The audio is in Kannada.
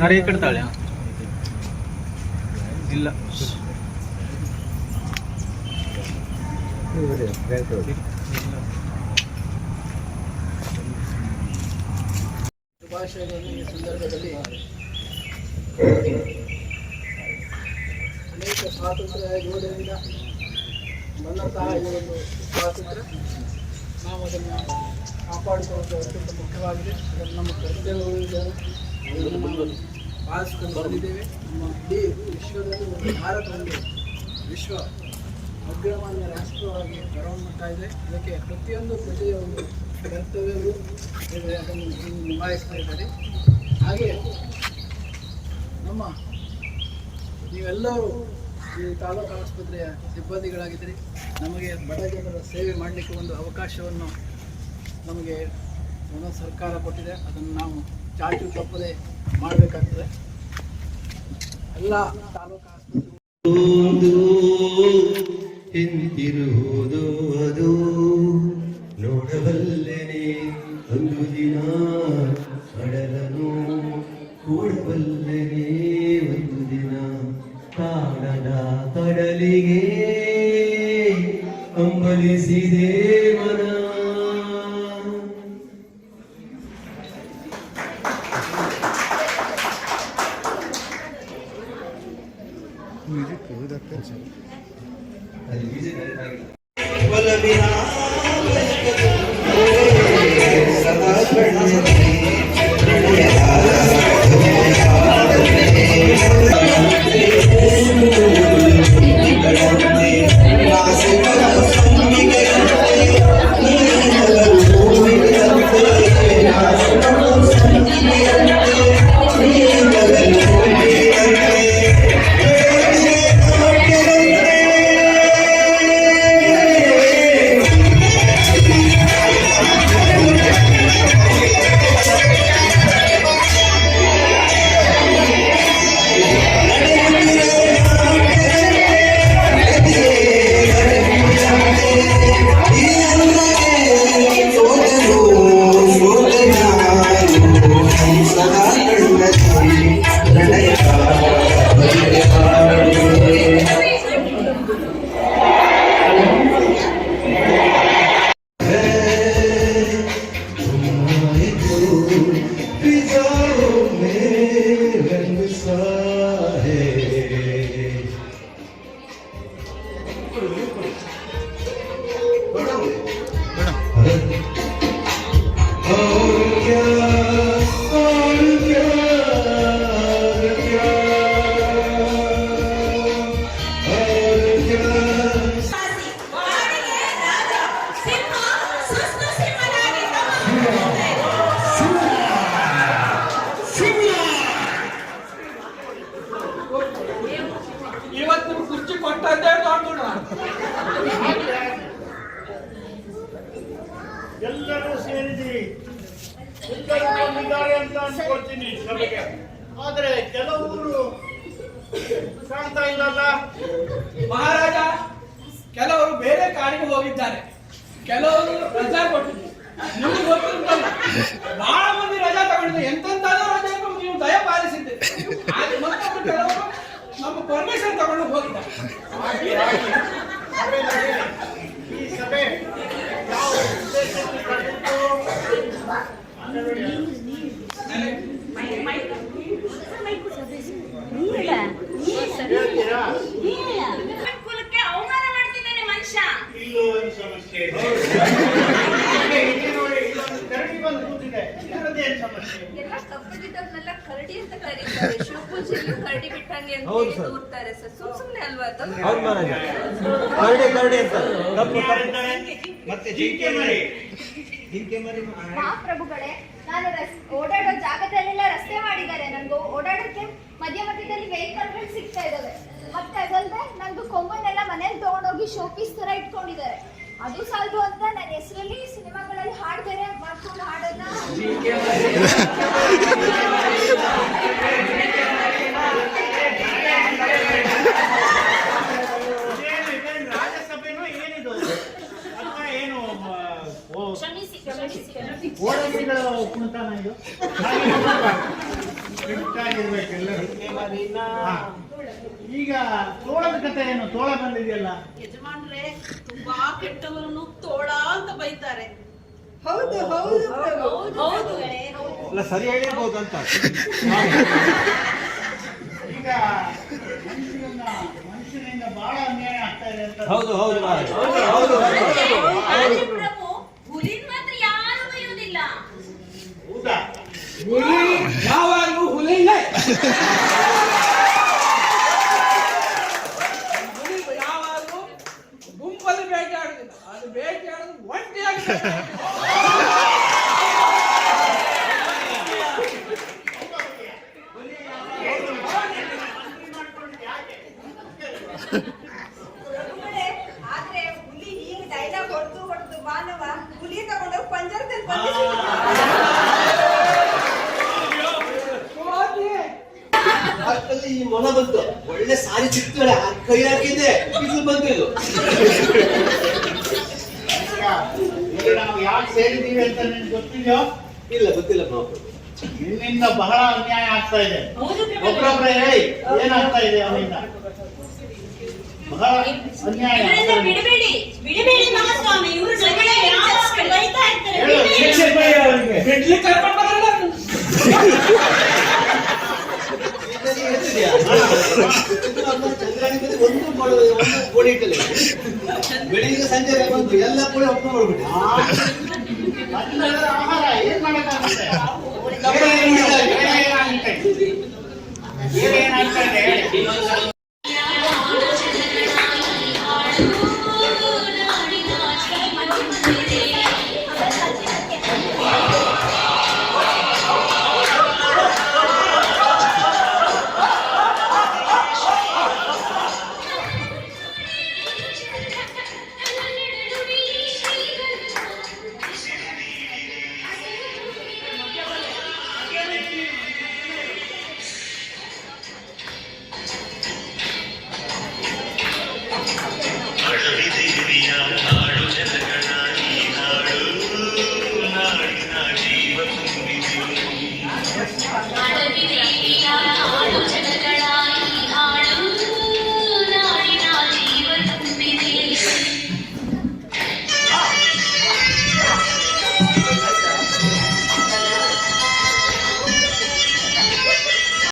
ಅರೆ ಈ ಕಡೆ ತಾಳೆ ಇಲ್ಲ ಶುಭಾಶಯಗಳನ್ನು ಈ ಸಂದರ್ಭದಲ್ಲಿ ಅನೇಕ ಸ್ವಾತಂತ್ರ್ಯ ಯೋಧರಿಂದ ಬಂದಂತಹ ಈ ಒಂದು ಸ್ವಾತಂತ್ರ್ಯ ನಾವು ಅದನ್ನು ಕಾಪಾಡಿಕೊಳ್ಳುವುದು ಅತ್ಯಂತ ಮುಖ್ಯವಾಗಿದೆ. ಅದನ್ನು ನಮ್ಮ ಕರ್ತವ್ಯಗಳು ನಾವು ಪಾಲಿಸಿಕೊಂಡು ಬಂದಿದ್ದೇವೆ. ನಮ್ಮ ಇಡೀ ವಿಶ್ವದಲ್ಲಿ ಒಂದು ಭಾರತ ಒಂದು ವಿಶ್ವ ಅಗ್ರಮಾನ್ಯ ರಾಷ್ಟ್ರವಾಗಿ ಹೊರಹೊಮ್ಮುತ್ತಾ ಇದೆ. ಇದಕ್ಕೆ ಪ್ರತಿಯೊಂದು ಪ್ರಜೆಯ ಒಂದು ಕರ್ತವ್ಯಗಳು ಅದನ್ನು ನಿಭಾಯಿಸ್ತಾ ಇದ್ದಾರೆ. ಹಾಗೆ ನಮ್ಮ ನೀವೆಲ್ಲರೂ ಈ ತಾಲೂಕು ಆಸ್ಪತ್ರೆಯ ಸಿಬ್ಬಂದಿಗಳಾಗಿದ್ದೀರಿ. ನಮಗೆ ಬಡ ಜನರ ಸೇವೆ ಮಾಡಲಿಕ್ಕೆ ಒಂದು ಅವಕಾಶವನ್ನು ನಮಗೆ ಸರ್ಕಾರ ಕೊಟ್ಟಿದೆ. ಅದನ್ನು ನಾವು ಚಾಚು ತಪ್ಪದೆ ಮಾಡಬೇಕಾಗ್ತದೆ. ಎಲ್ಲ ತಾಲೂಕು ಆಸ್ಪತ್ರೆ ಎಂತಿರುವುದು ಅದು ನೋಡಬಲ್ಲೆನೆ ಒಂದು ದಿನ ಕಡಲನು ಕೂಡಬಲ್ಲೆನೆ ಒಂದು ದಿನ ಕಾಣದ ಕಡಲಿಗೆ ಅಂಬಲಿಸಿದೆ ಮನ. ಇವತ್ತು ಕುರ್ಚಿ ಕೊಟ್ಟಂತೆ ನೋಡೋಣ. ಎಲ್ಲರೂ ಸೇರಿದಿರಿ, ಬಂದಿದ್ದಾರೆ ಅಂತ ಅನ್ಕೊಳ್ತೀನಿ ಸಭೆಗೆ. ಆದ್ರೆ ಕೆಲವರು ಕಾಣ್ತಾ ಇಲ್ಲಲ್ಲ ಮಹಾರಾಜ. ಕೆಲವರು ಬೇರೆ ಕಾಡಿಗೆ ಹೋಗಿದ್ದಾರೆ, ಕೆಲವರು ರಜಾ ಕೊಟ್ಟಿದ್ದಾರೆ. ನಿಮ್ಗೆ ಗೊತ್ತಿರುತ್ತಲ್ಲ, ಬಹಳ ಮಂದಿ ರಜಾ ತಗೊಂಡಿದ್ದಾರೆ. ಎಂತೆಂತಾದ್ರೂ ರಜೆಯನ್ನು ನೀವು ದಯ ಪಾಲಿಸಿದ್ದೆ. ಮತ್ತೊಬ್ಬರು ಕೆಲವರು ನಮ್ಮ ಪರ್ಮಿಷನ್ ತಗೊಂಡು ಹೋಗಿದ್ದಾರೆ. ಈ ಸಭೆ ಯಾವ ಉದ್ದೇಶಕ್ಕೆ ಕರೆದಿತ್ತು? ಹೇಳ್ತೀರಾ? ಕುಲಕ್ಕೆ ಅವಮಾನ ಮಾಡ್ತಿದ್ದಾನೆ ಮನುಷ್ಯ. ಇಲ್ಲೂ ಒಂದು ಸಮಸ್ಯೆ ಇದೆ. ಇಲ್ಲಿ ನೋಡಿ, ಇಲ್ಲೊಂದು ಕರಡಿ ಬಂದು ಕೂತಿದೆ. ಇದರದ್ದೇನು ಸಮಸ್ಯೆ? ಎಲ್ಲ ಕಪ್ಪದಿದ್ದವ್ರನ್ನೆಲ್ಲ ಕರಡಿ ಅಂತ ಕರೀತಾರೆ. ಶಿವಪೂಜೆಯಲ್ಲೂ ಕರಡಿ ಬಿಟ್ಟಂಗೆ ಅಂತ ಹೇಳಿ ದೂರ್ತಾರೆ ಸರ್. ಸುಮ್ನೆ ಅಲ್ವಾ ಅದು? ಮತ್ತೆ ಜಿಂಕೆ ಮರಿ. ಮಹಾಪ್ರಭುಗಳೇ, ನಾನು ಓಡಾಡೋ ಜಾಗದಲ್ಲೆಲ್ಲ ರಸ್ತೆ ಮಾಡಿದ್ದಾರೆ. ನನಗೂ ಓಡಾಡೋಕ್ಕೆ ಮಧ್ಯ ಮಧ್ಯದಲ್ಲಿ ವೆಹಿಕಲ್ಗಳು ಸಿಗ್ತಾ ಇದಾವೆ. ಮತ್ತೆ ಅದಲ್ಲದೆ ನಂದು ಕೊಂಬನ್ನೆಲ್ಲ ಮನೇಲಿ ತಗೊಂಡೋಗಿ ಶೋಪೀಸ್ ತರ ಇಟ್ಕೊಂಡಿದ್ದಾರೆ. ಅದು ಸಾಲದು ಅಂತ ನನ್ನ ಹೆಸರಲ್ಲಿ ಸಿನಿಮಾಗಳಲ್ಲಿ ಹಾಡು ಬೇರೆ ಮಾಡ್ಕೊಂಡು ಹಾಡೋದನ್ನ ರಾಜ್ಯಸಭೆನೋ ಏನಿದು ಅಥವಾ ಏನು ಕ್ಷಮಿಸಿ ಓಡಾಡಿಗಳ ಕುಣಿತಾನ ಇದು? ಫಿಟ್ಟಾಗಿರ್ಬೇಕು ಎಲ್ಲರೂ. ಹಾ. ಈಗ ತೋಳದ ಕಥೆ ಏನು? ತೋಳ ಬಂದಿದೆಯಲ್ಲ. ಯಜಮಾನ್ರೆ ತುಂಬಾ ಕೆಟ್ಟವರನ್ನು ತೋಳ ಅಂತ ಬೈತಾರೆ. ಹೌದು ಹೌದು ಹೌದು ಅಲ್ಲ ಸರಿ ಹೇಳಿರ್ಬೋದು ಅಂತ. ಈಗ ಮನುಷ್ಯನಿಂದ ಬಹಳ ಅನ್ಯಾಯ ಆಗ್ತಾ ಇದೆ ಅಂತ. ಹೌದು ಹೌದು ಆದ್ರೆ ಪ್ರಭು ಹುಲಿನ್ ಮಾತ್ರ ಯಾರು ಬೈಯೋದಿಲ್ಲ. ಹೌದಾ? ಹುಲಿ ಯಾವಾಗಲೂ ಹುಲಿನೇ. ಹುಲಿ ಯಾವಾಗಲೂ ಗುಂಪಲ್ಲಿ ಬೇಟೆಯಾಡುದಿಲ್ಲ, ಅದು ಬೇಟೆಯಾಡುದು ಒಂಟಿಯಾಗಿ ಬೇಟೆಯಾಡುದು. ಪ್ರಭುಗಳೇ, ಆದ್ರೆ ಹುಲಿ ಹೀಗೆ ಡೈಲಾಗ್ ಹೊಡೆದು ಮಾನವ ಹುಲಿ ತಗೊಂಡೋಗಿ ಪಂಜರದಲ್ಲಿ ಅಷ್ಟರಲ್ಲಿ ಈ ಮೊಲ ಬಂತು, ಒಳ್ಳೆ ಸಾರಿ ಸಿಕ್ತಳೆ, ಕೈ ಹಾಕಿದ್ದೆ ಇದು ಬಂತು. ಇದು ಈಗ ನಾವು ಯಾಕೆ ಸೇರಿದ್ದೀವಿ ಅಂತ ನಿಮ್ಗೆ ಗೊತ್ತಿದೆಯೋ? ಇಲ್ಲ ಗೊತ್ತಿಲ್ಲ ಮಾವು. ನಿನ್ನಿಂದ ಬಹಳ ಅನ್ಯಾಯ ಆಗ್ತಾ ಇದೆ. ಒಬ್ಬರೊಬ್ಬರೇ ಹೇಳಿ ಏನಾಗ್ತಾ ಇದೆ ಅವನಿಂದ? ಬಹಳ ಅನ್ಯಾಯ ಇವರನ್ನ ಬಿಡಬೇಡಿ ಬಿಡಬೇಡಿ ಮಹಾಸ್ವಾಮಿ. ಇವರು ಜಗಳ ಯಾವಾಗಲೂ ಬೈತಾ ಇರ್ತಾರೆ. ಹೇಳು, ಶಿಕ್ಷೆ ಬೈ ಅವರಿಗೆ. ಬಿಡ್ಲಿಕ್ಕೆ ಕರ್ಕೊಂಡು ಬರಲ್ಲ ನಾನು. ಇದರಲ್ಲಿ ಹೇಳ್ತಿದ್ಯಾ? ಚಂದ್ರಾಣಿ ಬಂದು ಒಂದು ಗೋಡಿ ಇಟ್ಟಲ್ಲ, ಬೆಳಿಗ್ಗೆ ಸಂಜೆ ಬಂದು ಎಲ್ಲ ಕೂಡ ಒಪ್ಪ ಮಾಡ್ಬಿಟ್ಟು ಆಹಾರ ಏನ್ ಮಾಡಕ್ಕಾಗುತ್ತೆ?